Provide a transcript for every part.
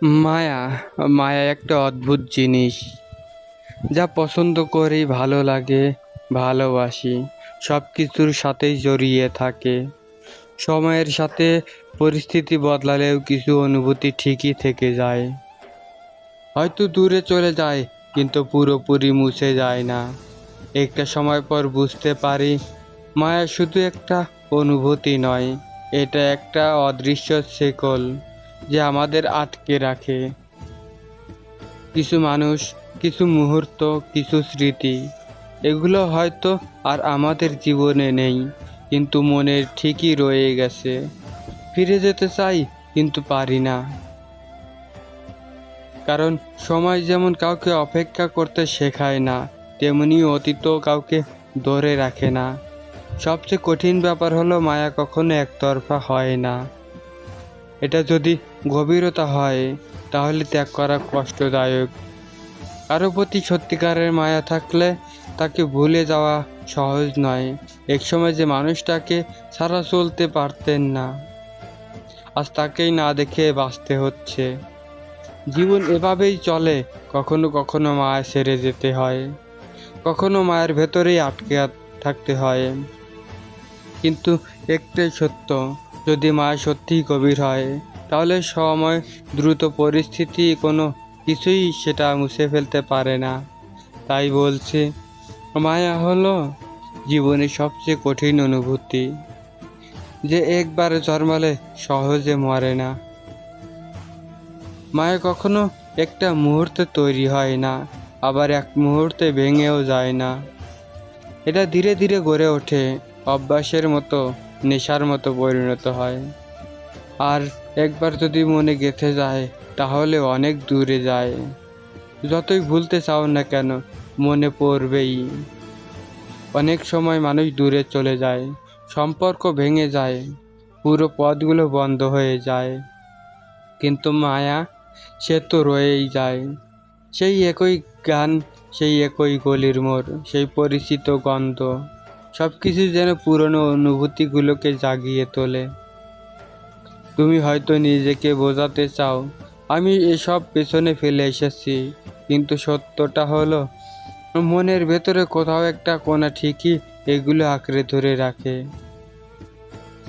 মায়া মায়া একটা অদ্ভুত জিনিস, যা পছন্দ করি, ভালো লাগে, ভালোবাসি, সব কিছুর সাথেই জড়িয়ে থাকে। সময়ের সাথে পরিস্থিতি বদলালেও কিছু অনুভূতি ঠিকই থেকে যায়। হয়তো দূরে চলে যায়, কিন্তু পুরোপুরি মুছে যায় না। একটা সময় পর বুঝতে পারি, মায়া শুধু একটা অনুভূতি নয়, এটা একটা অদৃশ্য শেকল যে আমাদের আটকে রাখে। কিছু মানুষ, কিছু মুহূর্ত, কিছু স্মৃতি, এগুলো হয়তো আর আমাদের জীবনে নেই, কিন্তু মনে ঠিকই রয়ে গেছে। ফিরে যেতে চাই, কিন্তু পারি না। কারণ সময় যেমন কাউকে অপেক্ষা করতে শেখায় না, তেমনি অতীতও কাউকে ধরে রাখে না। সবচেয়ে কঠিন ব্যাপার হলো, মায়া কখনো একতরফা হয় না। এটা যদি গভীরতা হয়, তাহলে ত্যাগ করা কষ্টদায়ক। কারো প্রতি সত্যিকারের মায়া থাকলে তাকে ভুলে যাওয়া সহজ নয়। একসময় যে মানুষটাকে ছাড়া চলতে পারতেন না, আজ তাকেই না দেখে বাঁচতে হচ্ছে। জীবন এভাবেই চলে, কখনো কখনো মায়া ছেড়ে যেতে হয়, কখনো মায়ের ভেতরেই আটকে থাকতে হয়। কিন্তু একটাই সত্য, যদি মায়া সত্যিই গভীর হয়, তাহলে সময়, দ্রুত পরিস্থিতি, কোনো কিছুই সেটা মুছে ফেলতে পারে না। তাই বলছি, মায়া হলো জীবনের সবচেয়ে কঠিন অনুভূতি, যে একবার জন্মালে সহজে মরে না। মায়া কখনো একটা মুহূর্তে তৈরি হয় না, আবার এক মুহূর্তে ভেঙেও যায় না। এটা ধীরে ধীরে গড়ে ওঠে, অভ্যাসের মতো, নেশার মতো পরিণত হয়। আর একবার যদি মনে গেঁথে যায়, তাহলে অনেক দূরে যায়। যতই ভুলতে চাও না কেন, মনে পড়বেই। অনেক সময় মানুষ দূরে চলে যায়, সম্পর্ক ভেঙে যায়, পুরো পথগুলো বন্ধ হয়ে যায়, কিন্তু মায়া, সে তো রয়েই যায়। সেই একই গান, সেই একই গলির মোড়, সেই পরিচিত গন্ধ, সব কিছু যেন পুরনো অনুভূতিগুলোকে জাগিয়ে তোলে। তুমি হয়তো নিজেকে বোঝাতে চাও, আমি এসব পেছনে ফেলে এসেছি, কিন্তু সত্যটা হলো, মনের ভেতরে কোথাও একটা কোণা ঠিকই এগুলো আঁকড়ে ধরে রাখে।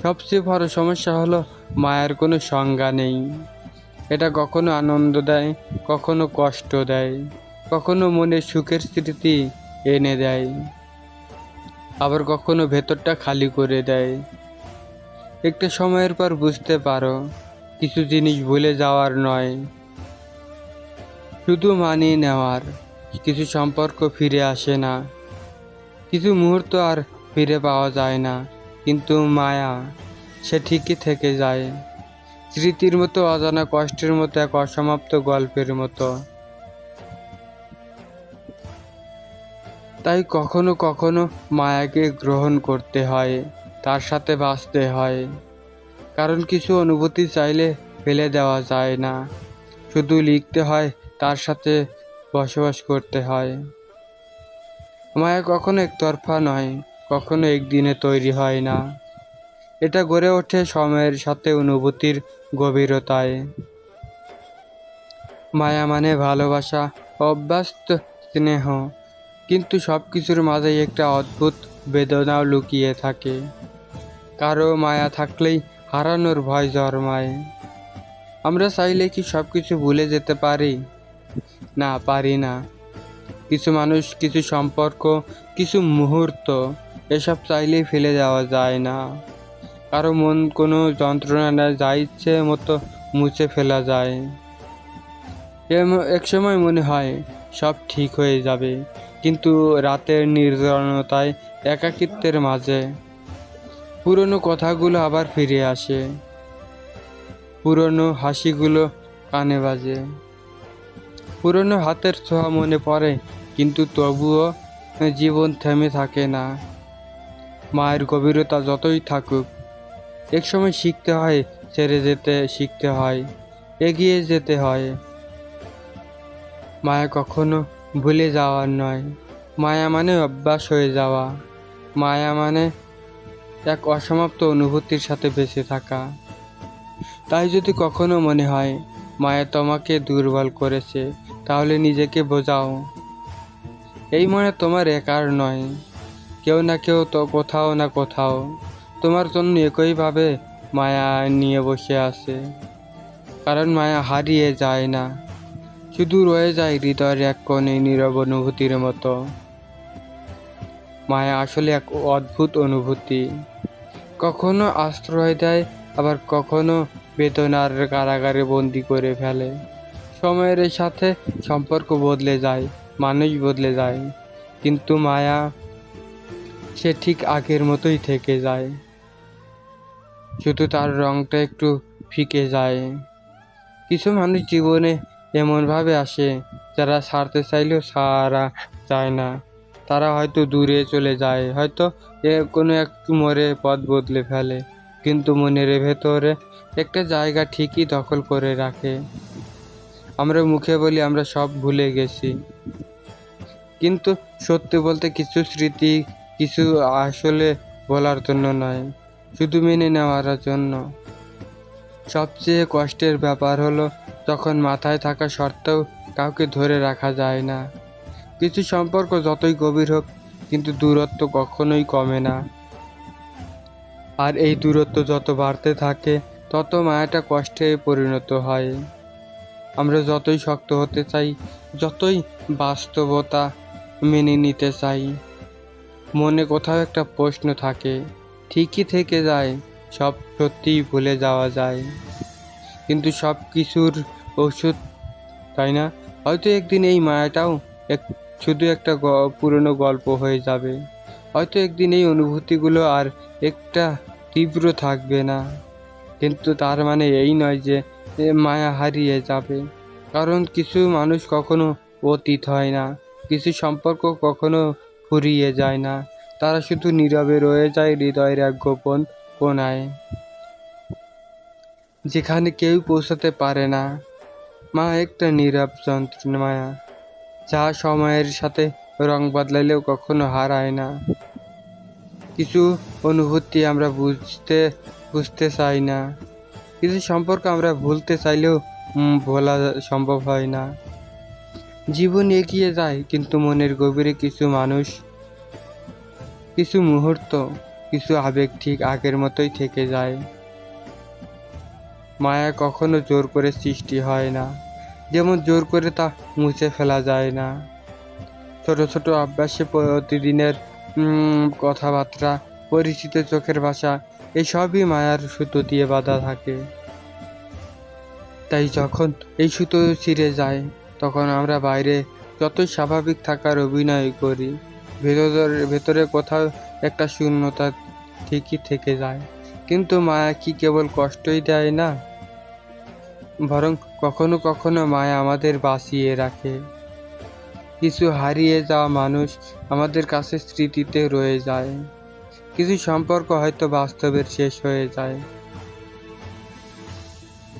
সবচেয়ে বড় সমস্যা হলো, মায়ের কোনো সংজ্ঞা নেই। এটা কখনো আনন্দ দেয়, কখনো কষ্ট দেয়, কখনো মনে সুখের স্মৃতি এনে দেয়, আবার কখনো ভেতরটা খালি করে দেয়। একটা সময়ের পর বুঝতে পারো, কিছু জিনিস ভুলে যাওয়ার নয়, শুধু মানিয়ে নেওয়ার। কিছু সম্পর্ক ফিরে আসে না, কিছু মুহূর্ত আর ফিরে পাওয়া যায় না, কিন্তু মায়া, সে ঠিকই থেকে যায়। স্মৃতির মতো, অজানা কষ্টের মতো, এক অসমাপ্ত গল্পের মতো। তাই কখনো কখনো মায়াকে গ্রহণ করতে হয়, তার সাথে বাঁচতে হয়। কারণ কিছু অনুভূতি চাইলে ফেলে দেওয়া যায় না, শুধু লিখতে হয়, তার সাথে বসবাস করতে হয়। মায়া কখনো একতরফা নয়, কখনো একদিনে তৈরি হয় না। এটা গড়ে ওঠে সময়ের সাথে, অনুভূতির গভীরতায়। মায়া মানে ভালোবাসা, অভ্যস্ত স্নেহ, কিন্তু সব কিছুর মাঝেই একটা অদ্ভুত বেদনাও লুকিয়ে থাকে। কারো মায়া থাকলেই হারানোর ভয় জন্মায়। আমরা চাইলে কি সব কিছু ভুলে যেতে পারি? না, পারি না। কিছু মানুষ, কিছু সম্পর্ক, কিছু মুহূর্ত, এসব চাইলেই ফেলে যাওয়া যায় না। কারো মন কোনো যন্ত্রণা নেয়, যা ইচ্ছে মতো মুছে ফেলা যায়। এক সময় মনে হয় সব ঠিক হয়ে যাবে, কিন্তু রাতের নির্জনতায়, একাকিত্বের মাঝে পুরনো কথাগুলো আবার ফিরে আসে, পুরনো হাসিগুলো কানে বাজে, পুরনো হাতের ছোঁয়া মনে পড়ে, কিন্তু তবুও জীবন থেমে থাকে না। মায়ের গভীরতা যতই থাকুক, একসময় শিখতে হয়, ছেড়ে যেতে শিখতে হয়, এগিয়ে যেতে হয়। মায়া কখনো ভুলে যাওয়ার নয়, মায়া মানে অভ্যাস হয়ে যাওয়া। মায়া মানে এক অসমাপ্ত অনুভূতির সাথে বেঁচে থাকা। তাই যদি কখনো মনে হয় মায়া তোমাকে দুর্বল করেছে, তাহলে নিজেকে বোঝাও। এই মায়া তোমার একার নয়, কেউ না কেউ তো কোথাও না কোথাও তোমার জন্য একইভাবে মায়া নিয়ে বসে আছে। কারণ মায়া হারিয়ে যায় না, শুধু রয়ে যায় হৃদয়ের এক কোণে নীরব অনুভূতির মতো। মায়া আসলে এক অদ্ভুত অনুভূতি, কখনো আশ্রয় দেয়, আবার কখনো বেদনার কারাগারে বন্দি করে ফেলে। সময়ের সাথে সম্পর্ক বদলে যায়, মানুষ বদলে যায়, কিন্তু মায়া সে ঠিক আগের মতোই থেকে যায়, শুধু তার রংটা একটু ফিকে যায়। কিছু মানুষ জীবনে এমনভাবে আসে যারা ছাড়তে চাইলেও ছাড়া যায় না। তারা হয়তো দূরে চলে যায়, হয়তো কোনো এক মোড়ে পথ বদলে ফেলে, কিন্তু মনের ভেতরে একটা জায়গা ঠিকই দখল করে রাখে। আমরা মুখে বলি আমরা সব ভুলে গেছি, কিন্তু সত্যি বলতে কিছু স্মৃতি কিছু আসলে বলার জন্য নয়, শুধু মেনে নেওয়ার জন্য। সবচেয়ে কষ্টের ব্যাপার হলো যখন মাথায় থাকা সত্ত্বেও কাউকে ধরে রাখা যায় না। কিছু সম্পর্ক যতই গভীর হোক, কিন্তু দূরত্ব কখনোই কমে না। আর এই দূরত্ব যত বাড়তে থাকে, তত মায়াটা কষ্টে পরিণত হয়। আমরা যতই শক্ত হতে চাই, যতই বাস্তবতা মেনে নিতে চাই, মনে কোথাও একটা প্রশ্ন থাকে, ঠিকই থেকে যায়। সব সত্যিই ভুলে যাওয়া যায়, কিন্তু সব কিছুর ওষুধ, তাই না? হয়তো একদিন এই মায়াটাও শুধু একটা পুরনো গল্প হয়ে যাবে। হয়তো একদিন এই অনুভূতিগুলো আর একটা তীব্র থাকবে না, কিন্তু তার মানে এই নয় যে মায়া হারিয়ে যাবে। কারণ কিছু মানুষ কখনো অতীত হয় না, কিছু সম্পর্ক কখনো ফুরিয়ে যায় না, তারা শুধু নীরবে রয়ে যায় হৃদয়ের এক গোপন কোণায়, যেখানে কেউ পৌঁছাতে পারে না। মা একটা নীরব যন্ত্রণা মায়া, যা সময়ের সাথে রং বদলালেও কখনো হারায় না। কিছু অনুভূতি আমরা বুঝতে চাই না, কিছু সম্পর্ক আমরা ভুলতে চাইলেও ভোলা সম্ভব হয় না। জীবন এগিয়ে যায়, কিন্তু মনের গভীরে কিছু মানুষ, কিছু মুহূর্ত, কিছু আবেগ ঠিক আগের মতোই থেকে যায়। মায়া কখনো জোর করে সৃষ্টি হয় না, যেমন জোর করে তা মুছে ফেলা যায় না। ছোট ছোট অভ্যাসে, প্রতিদিনের কথাবার্তা, পরিচিত চোখের ভাষা, এসবই মায়ার সুতো দিয়ে বাঁধা থাকে। তাই যখন এই সুতো ছিঁড়ে যায়, তখন আমরা বাইরে যতই স্বাভাবিক থাকার অভিনয় করি, ভেতরে কোথাও একটা শূন্যতা ঠিকই থেকে যায়। কিন্তু মায়া কি কেবল কষ্টই দেয় না, বরং কখনো কখনো মায়া আমাদের বাঁচিয়ে রাখে। কিছু হারিয়ে যাওয়া মানুষ আমাদের কাছে স্মৃতিতে রয়ে যায়, কিছু সম্পর্ক হয়তো বাস্তবের শেষ হয়ে যায়,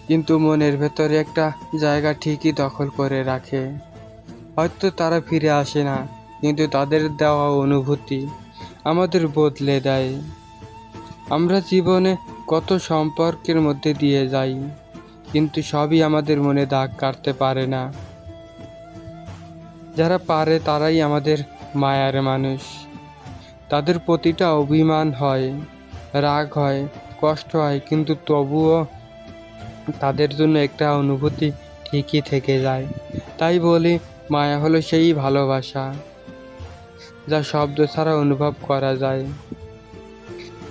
কিন্তু মনের ভেতরে একটা জায়গা ঠিকই দখল করে রাখে। হয়তো তারা ফিরে আসে না, কিন্তু তাদের দেওয়া অনুভূতি আমাদের বদলে দেয়। আমরা জীবনে কত সম্পর্কের মধ্যে দিয়ে যাই, কিন্তু সবই আমাদের মনে দাগ কাটতে পারে না। যারা পারে তারাই আমাদের মায়ার মানুষ। তাদের প্রতিটা অভিমান হয়, রাগ হয়, কষ্ট হয়, কিন্তু তবুও তাদের জন্য একটা অনুভূতি ঠিকই থেকে যায়। তাই বলি, মায়া হলো সেই ভালোবাসা যা শব্দ ছাড়া অনুভব করা যায়,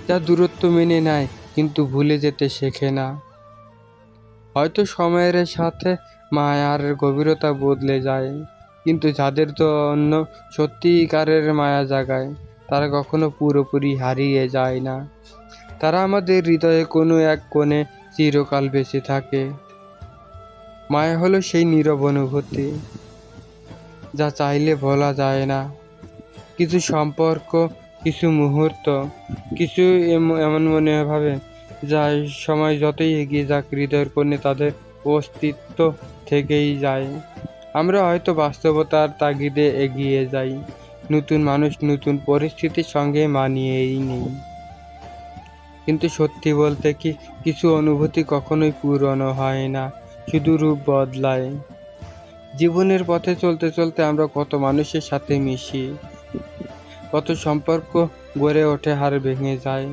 যা দূরত্ব মেনে নেয় কিন্তু ভুলে যেতে শেখে না। হয়তো সময়ের সাথে মায়ার গভীরতা বদলে যায়, কিন্তু যাদের জন্য সত্যিকারের মায়া জাগায়, তারা কখনো পুরোপুরি হারিয়ে যায় না। তারা আমাদের হৃদয়ে কোনো এক কোণে চিরকাল বেঁচে থাকে। মায়া হলো সেই নীরব অনুভূতি যা চাইলে ভোলা যায় না। কিছু সম্পর্ক, কিছু মুহূর্ত, কিছু এমন মনে ভাবে যা সময় যতই এগিয়ে যাক, হৃদয়ের কোণে তাদের অস্তিত্ব থেকেই যায়। আমরা হয়তো বাস্তবতার তাগিদে এগিয়ে যাই, নতুন মানুষ, নতুন পরিস্থিতির সঙ্গে মানিয়েই নেই, কিন্তু সত্যি বলতে কি, কিছু অনুভূতি কখনোই পুরনো হয় না, শুধু রূপ বদলায়। জীবনের পথে চলতে চলতে আমরা কত মানুষের সাথে মিশি, কত সম্পর্ক গড়ে ওঠে আর ভেঙে যায়।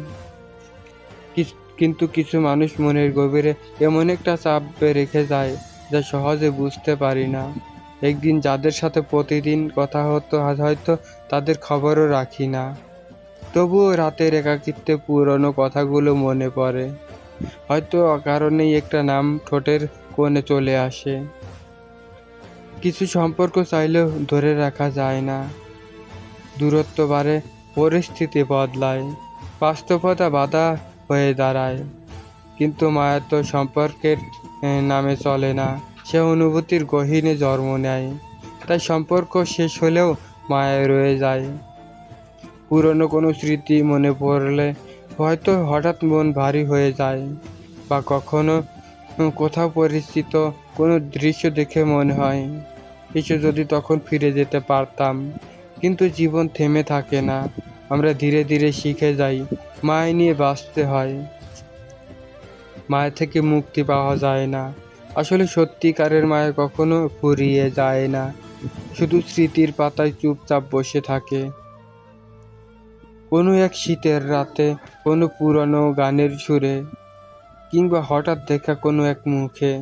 কিন্তু কিছু মানুষ মনের গভীরে এমন একটা চাপ রেখে যায় যা সহজে বুঝতে পারি না। একদিন যাদের সাথে প্রতিদিন কথা হতো আজ হয়তো তাদের খবরও রাখি না। তবুও রাতের একাকিত্বে পুরনো কথাগুলো মনে পড়ে। হয়তো অকারণেই একটা নাম ঠোঁটের কোণে চলে আসে। কিছু সম্পর্ক চাইলেও ধরে রাখা যায় না। দূরত্ব বাড়ে, পরিস্থিতি বদলায়, বাস্তবতা বাধা হয়ে দাঁড়ায়। কিন্তু মায়া তো সম্পর্কের নামে চলে না, সে অনুভূতির গহীনে জন্ম নেয়। তাই সম্পর্ক শেষ হলেও মায়া রয়ে যায়। পুরনো কোনো স্মৃতি মনে পড়লে হয়তো হঠাৎ মন ভারী হয়ে যায়, বা কখনো কোথাও পরিচিত কোনো দৃশ্য দেখে মনে হয় কিছু যদি তখন ফিরে যেতে পারতাম। কিন্তু জীবন থেমে থাকে না, আমরা ধীরে ধীরে শিখে যাই মায়া নিয়ে বাঁচতে হয়। মায়া থেকে মুক্তি পাওয়া যায় না। আসলে সত্যিকারের মায়া কখনো ফুরিয়ে যায় না, শুধু স্মৃতির পাতায় চুপচাপ বসে থাকে। কোনো এক শীতের রাতে, কোনো পুরনো গানের সুরে, কিংবা হঠাৎ দেখা কোনো এক মুখে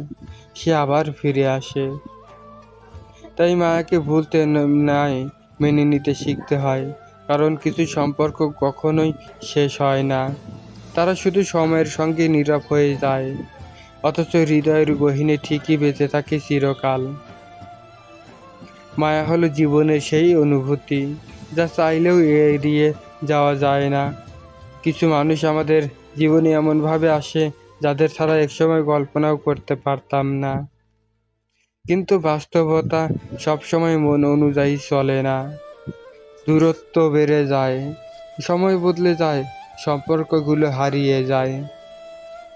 সে আবার ফিরে আসে। তাই মায়াকে ভুলতে নাই, মেনে নিতে শিখতে হয়। কারণ কিছু সম্পর্ক কখনোই শেষ হয় না, তারা শুধু সময়ের সঙ্গে নীরব হয়ে যায়, অথচ হৃদয়ের গহীনে ঠিকই বেঁচে থাকে চিরকাল। মায়া হলো জীবনের সেই অনুভূতি যা চাইলেও এড়িয়ে যাওয়া যায় না। কিছু মানুষ আমাদের জীবনে এমনভাবে আসে যাদের ছাড়া একসময় কল্পনাও করতে পারতাম না। কিন্তু বাস্তবতা সবসময় মন অনুযায়ী চলে না। দূরত্ব বেড়ে যায়, সময় বদলে যায়, সম্পর্কগুলো হারিয়ে যায়।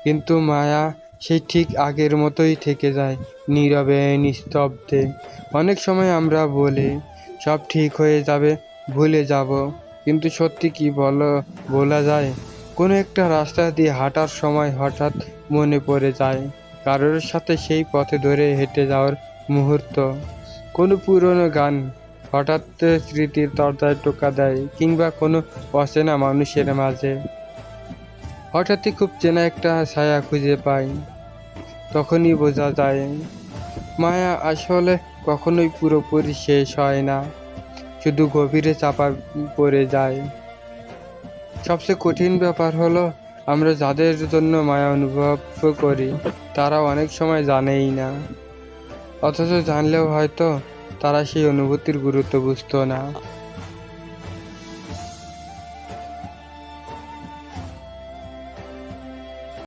কিন্তু মায়া সেই ঠিক আগের মতোই থেকে যায়, নীরবে, নিস্তব্ধে। অনেক সময় আমরা বলি সব ঠিক হয়ে যাবে, ভুলে যাব, কিন্তু সত্যি কি বলা যায়? কোনো একটা রাস্তা দিয়ে হাঁটার সময় হঠাৎ মনে পড়ে যায় কারোর সাথে সেই পথে ধরে হেঁটে যাওয়ার মুহূর্ত। কোনো পুরনো গান হঠাৎ স্মৃতির দরজায় টোকা দেয়, কিংবা কোনো অচেনা মানুষের মাঝে হঠাৎই খুব চেনা একটা ছায়া খুঁজে পাই। তখনই বোঝা যায় মায়া আসলে কখনোই পুরোপুরি শেষ হয় না, শুধু গভীরে চাপা পড়ে যায়। সবচেয়ে কঠিন ব্যাপার হলো আমরা যাদের জন্য মায়া অনুভব করি তারা অনেক সময় জানেই না, অথচ জানলেও হয়তো তারা সেই অনুভূতির গুরুত্ব বুঝতো না।